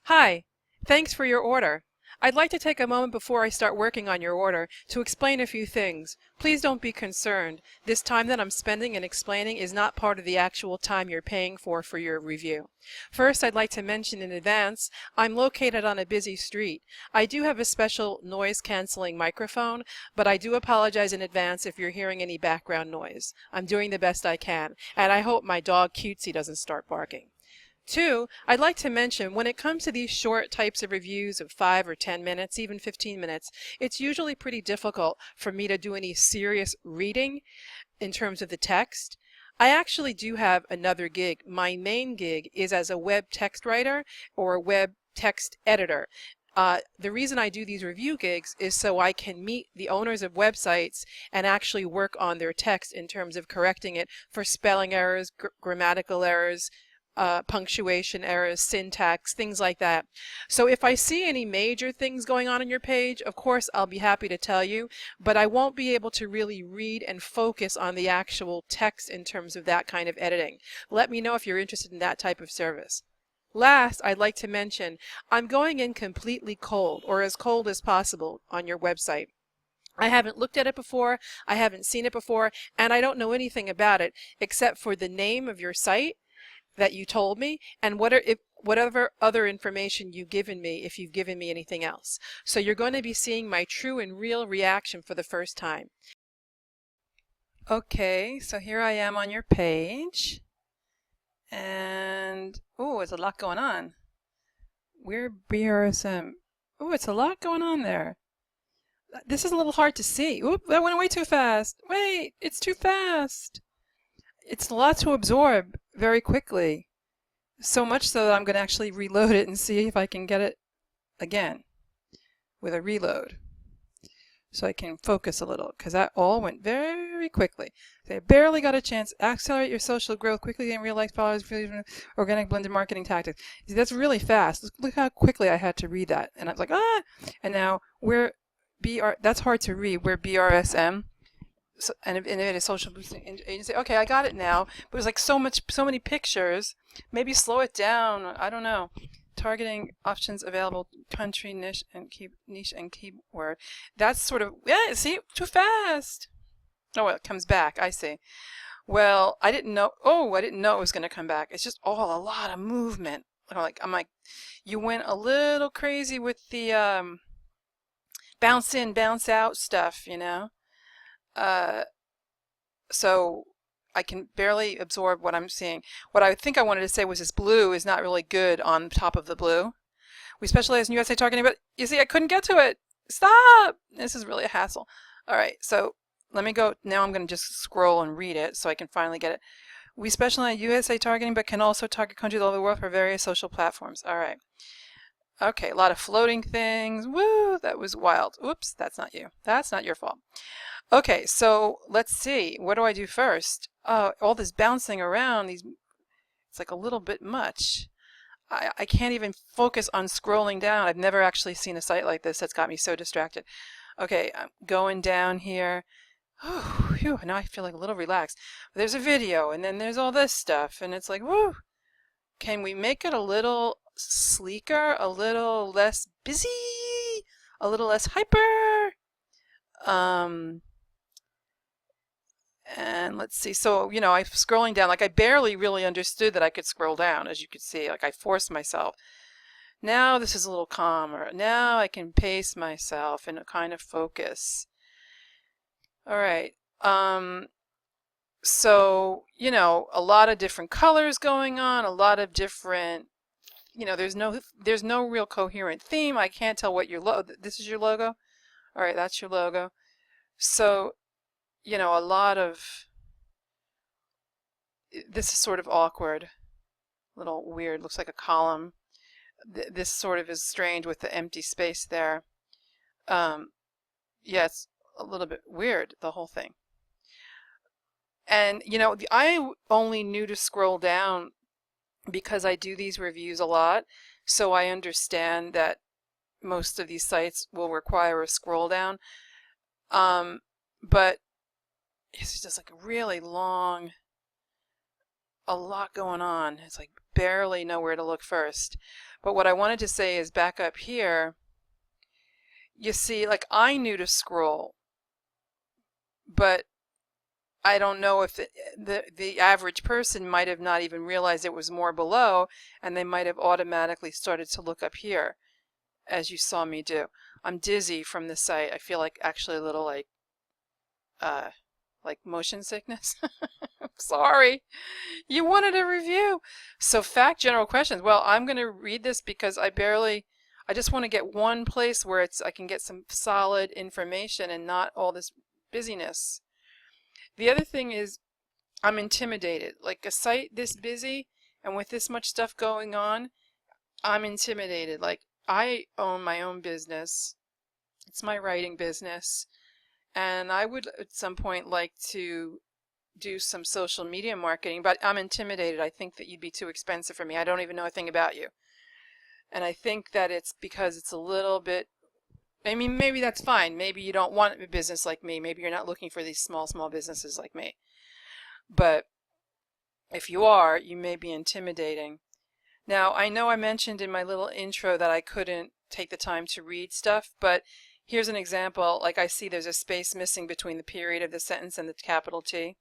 Hi, thanks for your order. I'd like to take a moment before I start working on your order to explain a few things. Please don't be concerned. This time that I'm spending and explaining is not part of the actual time you're paying for your review. First, I'd like to mention in advance, I'm located on a busy street. I do have a special noise canceling microphone, but I do apologize in advance if you're hearing any background noise. I'm doing the best I can, and I hope my dog Cutesy doesn't start barking. Two, I'd like to mention when it comes to these short types of reviews of 5 or 10 minutes, even 15 minutes, it's usually pretty difficult for me to do any serious reading in terms of the text. I actually do have another gig. My main gig is as a web text writer or a web text editor. The reason I do these review gigs is so I can meet the owners of websites and actually work on their text in terms of correcting it for spelling errors, grammatical errors, punctuation errors, syntax, things like that. So if I see any major things going on your page, of course I'll be happy to tell you, but I won't be able to really read and focus on the actual text in terms of that kind of editing. Let me know if you're interested in that type of service. Last, I'd like to mention, I'm going in completely cold, or as cold as possible, on your website. I haven't looked at it before, I haven't seen it before, and I don't know anything about it except for the name of your site that you told me and whatever other information you've given me, if you've given me anything else. So you're going to be seeing my true and real reaction for the first time. Okay, so here I am on your page, and oh, there's a lot going on. We're BRSM. Oh, it's a lot going on there. This is a little hard to see. Oop, that went way too fast. Wait, it's too fast. It's a lot to absorb very quickly. So much so that I'm going to actually reload it and see if I can get it again with a reload. So I can focus a little, because that all went very quickly. So I barely got a chance. Accelerate your social growth quickly and real-life followers, organic blended marketing tactics. See, that's really fast. Look how quickly I had to read that. And I was like, ah! And now we're that's hard to read. We're BRSM. So, and it is social boosting agency. Okay, I got it now. But it was like so many pictures. Maybe slow it down. I don't know. Targeting options available, country, niche and keyword. That's sort of, yeah, see, too fast. Oh, well, it comes back. I see. Well, I didn't know. Oh, I didn't know it was going to come back. It's just all a lot of movement. I'm like, you went a little crazy with the bounce in, bounce out stuff, you know. So I can barely absorb what I'm seeing. What I think I wanted to say was this blue is not really good on top of the blue. We specialize in USA targeting, but you see, I couldn't get to it. Stop! This is really a hassle. All right, so let me go. Now I'm going to just scroll and read it so I can finally get it. We specialize in USA targeting, but can also target countries all over the world for various social platforms. All right. Okay, a lot of floating things. Woo, that was wild. Oops, that's not you. That's not your fault. Okay, so let's see. What do I do first? All this bouncing around, it's like a little bit much. I can't even focus on scrolling down. I've never actually seen a site like this that's got me so distracted. Okay, I'm going down here. Oh, whew, now I feel like a little relaxed. There's a video, and then there's all this stuff, and it's like, whoo. Can we make it a little sleeker, a little less busy, a little less hyper? And let's see, so, you know, I'm scrolling down, like I barely really understood that I could scroll down, as you could see, like I forced myself. Now this is a little calmer. Now I can pace myself and kind of focus. All right. So, you know, a lot of different colors going on, a lot of different, you know, there's no real coherent theme. I can't tell what your this is your logo? All right, that's your logo. So, you know, a lot of, this is sort of awkward, a little weird, looks like a column. This sort of is strange with the empty space there. Yeah, it's a little bit weird, the whole thing. And, you know, I only knew to scroll down because I do these reviews a lot, so I understand that most of these sites will require a scroll down. But it's just like a really long a lot going on. It's like barely know where to look first. But what I wanted to say is back up here, you see, like I knew to scroll, but I don't know if the average person might have not even realized it was more below, and they might have automatically started to look up here, as you saw me do. I'm dizzy from the site. I feel like actually a little like motion sickness. I'm sorry. You wanted a review. So fact, general questions. Well, I'm going to read this because I just want to get one place where I can get some solid information and not all this busyness. The other thing is I'm intimidated. Like a site this busy and with this much stuff going on, I'm intimidated. Like I own my own business. It's my writing business. And I would at some point like to do some social media marketing, but I'm intimidated. I think that you'd be too expensive for me. I don't even know a thing about you. And I think that it's because it's a little bit, I mean, maybe that's fine. Maybe you don't want a business like me. Maybe you're not looking for these small businesses like me. But if you are, you may be intimidating. Now, I know I mentioned in my little intro that I couldn't take the time to read stuff, but here's an example. Like I see there's a space missing between the period of the sentence and the capital T.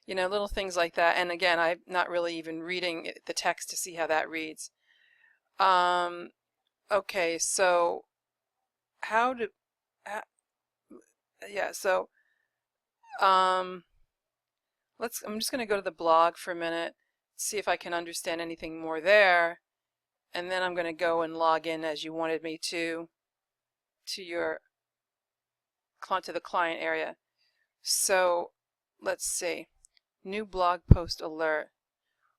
You know, little things like that. And again, I'm not really even reading the text to see how that reads. Okay, so yeah, so I'm just going to go to the blog for a minute, see if I can understand anything more there, and then I'm going to go and log in as you wanted me to the client area. So let's see. New blog post alert.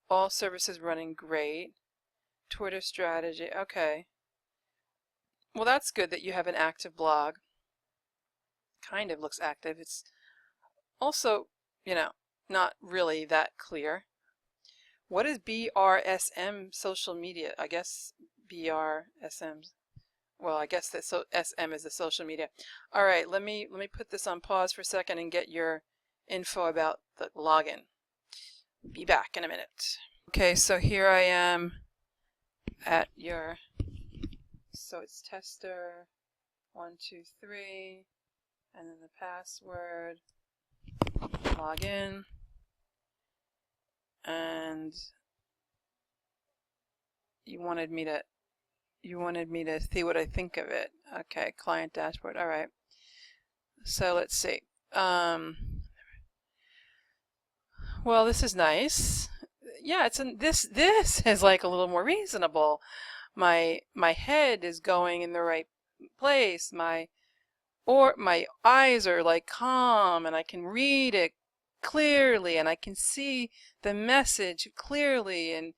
All services running great. Twitter strategy. Okay. Well, that's good that you have an active blog. Kind of looks active. It's also, not really that clear. What is BRSM social media? I guess BRSM. Well, I guess that SM is the social media. All right, let me put this on pause for a second and get your info about the login. Be back in a minute. Okay, so here I am at so it's tester 123 and then the password, log in, and you wanted me to see what I think of it. Okay, client dashboard. All right. So let's see. Well, this is nice. Yeah, this is like a little more reasonable. My head is going in the right place. My eyes are like calm, and I can read it clearly, and I can see the message clearly, and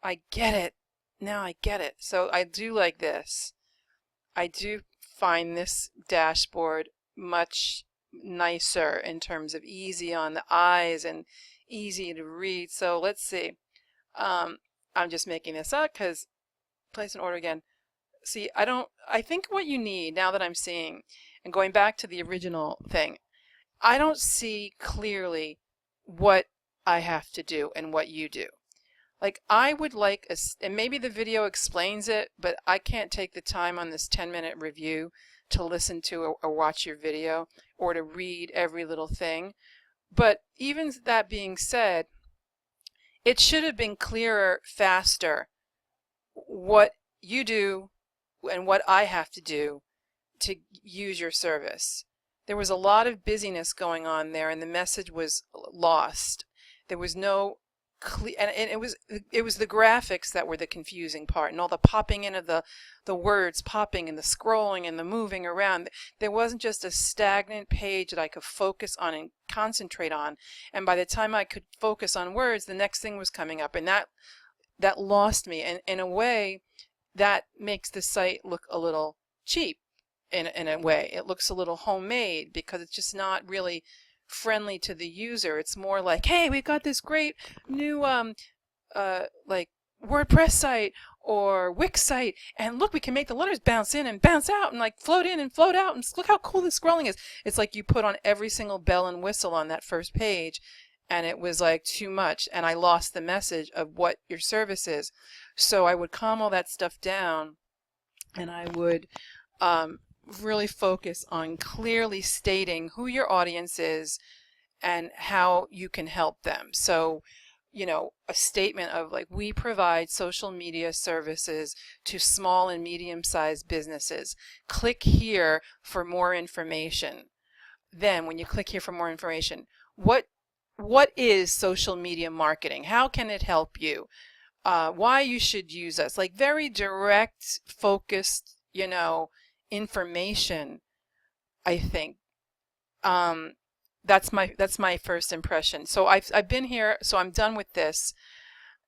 I get it. Now I get it. So I do like this. I do find this dashboard much nicer in terms of easy on the eyes and easy to read. So let's see. I'm just making this up because place an order again. See, I think what you need now that I'm seeing, and going back to the original thing, I don't see clearly what I have to do and what you do. Like I would like, and maybe the video explains it, but I can't take the time on this 10-minute review to listen to or watch your video or to read every little thing. But even that being said, it should have been clearer, faster, what you do and what I have to do to use your service. There was a lot of busyness going on there, and the message was lost. There was no clear, and it was the graphics that were the confusing part, and all the popping in of the words popping and the scrolling and the moving around. There wasn't just a stagnant page that I could focus on and concentrate on. And by the time I could focus on words, the next thing was coming up, and that lost me. And in a way, that makes the site look a little cheap. In a way, it looks a little homemade because it's just not really friendly to the user. It's more like, hey, we've got this great new like WordPress site or Wix site, and look, we can make the letters bounce in and bounce out and like float in and float out, and look how cool the scrolling is. It's like you put on every single bell and whistle on that first page, and it was like too much, and I lost the message of what your service is. So I would calm all that stuff down, and I would really focus on clearly stating who your audience is and how you can help them. So, a statement of like, we provide social media services to small and medium-sized businesses. Click here for more information. Then when you click here for more information, what is social media marketing? How can it help you? Why you should use us? Like very direct, focused, information, I think. That's my first impression. So I've been here, so I'm done with this.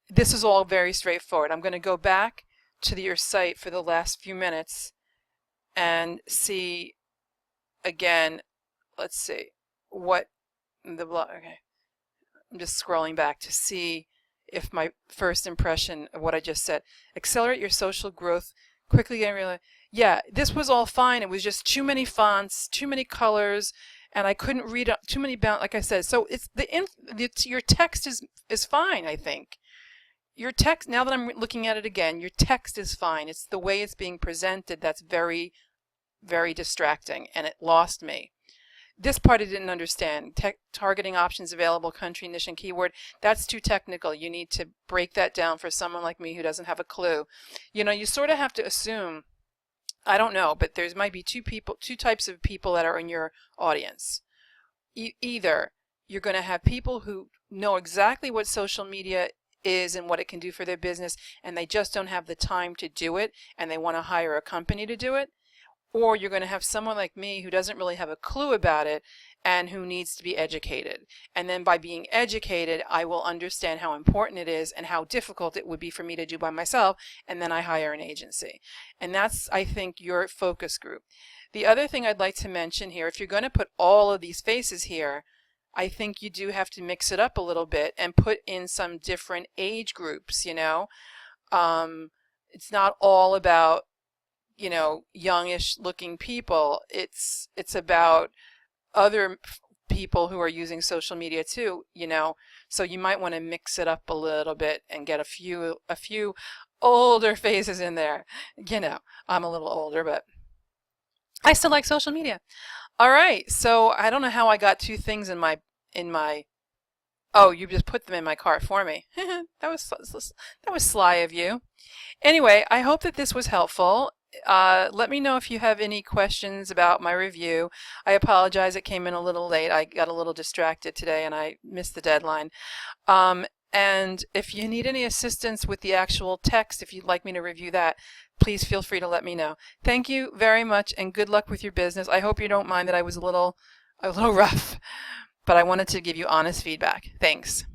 This is all very straightforward. I'm going to go back to your site for the last few minutes and see again. Let's see what the blog. Okay, I'm just scrolling back to see if my first impression of what I just said. Accelerate your social growth quickly and really. Yeah, this was all fine. It was just too many fonts, too many colors, and I couldn't read too many like I said. So it's your text is fine, I think. Your text, now that I'm looking at it again, your text is fine. It's the way it's being presented that's very, very distracting, and it lost me. This part I didn't understand. Targeting options available, country, niche, and keyword. That's too technical. You need to break that down for someone like me who doesn't have a clue. You sort of have to assume, I don't know, but there might be two types of people that are in your audience. Either you're going to have people who know exactly what social media is and what it can do for their business, and they just don't have the time to do it, and they want to hire a company to do it. Or you're going to have someone like me who doesn't really have a clue about it and who needs to be educated. And then by being educated, I will understand how important it is and how difficult it would be for me to do by myself, and then I hire an agency. And that's, I think, your focus group. The other thing I'd like to mention here, if you're going to put all of these faces here, I think you do have to mix it up a little bit and put in some different age groups, It's not all about youngish looking people. It's about other people who are using social media too, so you might want to mix it up a little bit and get a few older faces in there. I'm a little older, but I still like social media. All right, so I don't know how I got two things in my oh, you just put them in my cart for me. that was sly of you. Anyway, I hope that this was helpful. Let me know if you have any questions about my review. I apologize, it came in a little late. I got a little distracted today and I missed the deadline. And if you need any assistance with the actual text, if you'd like me to review that, please feel free to let me know. Thank you very much and good luck with your business. I hope you don't mind that I was a little rough, but I wanted to give you honest feedback. Thanks.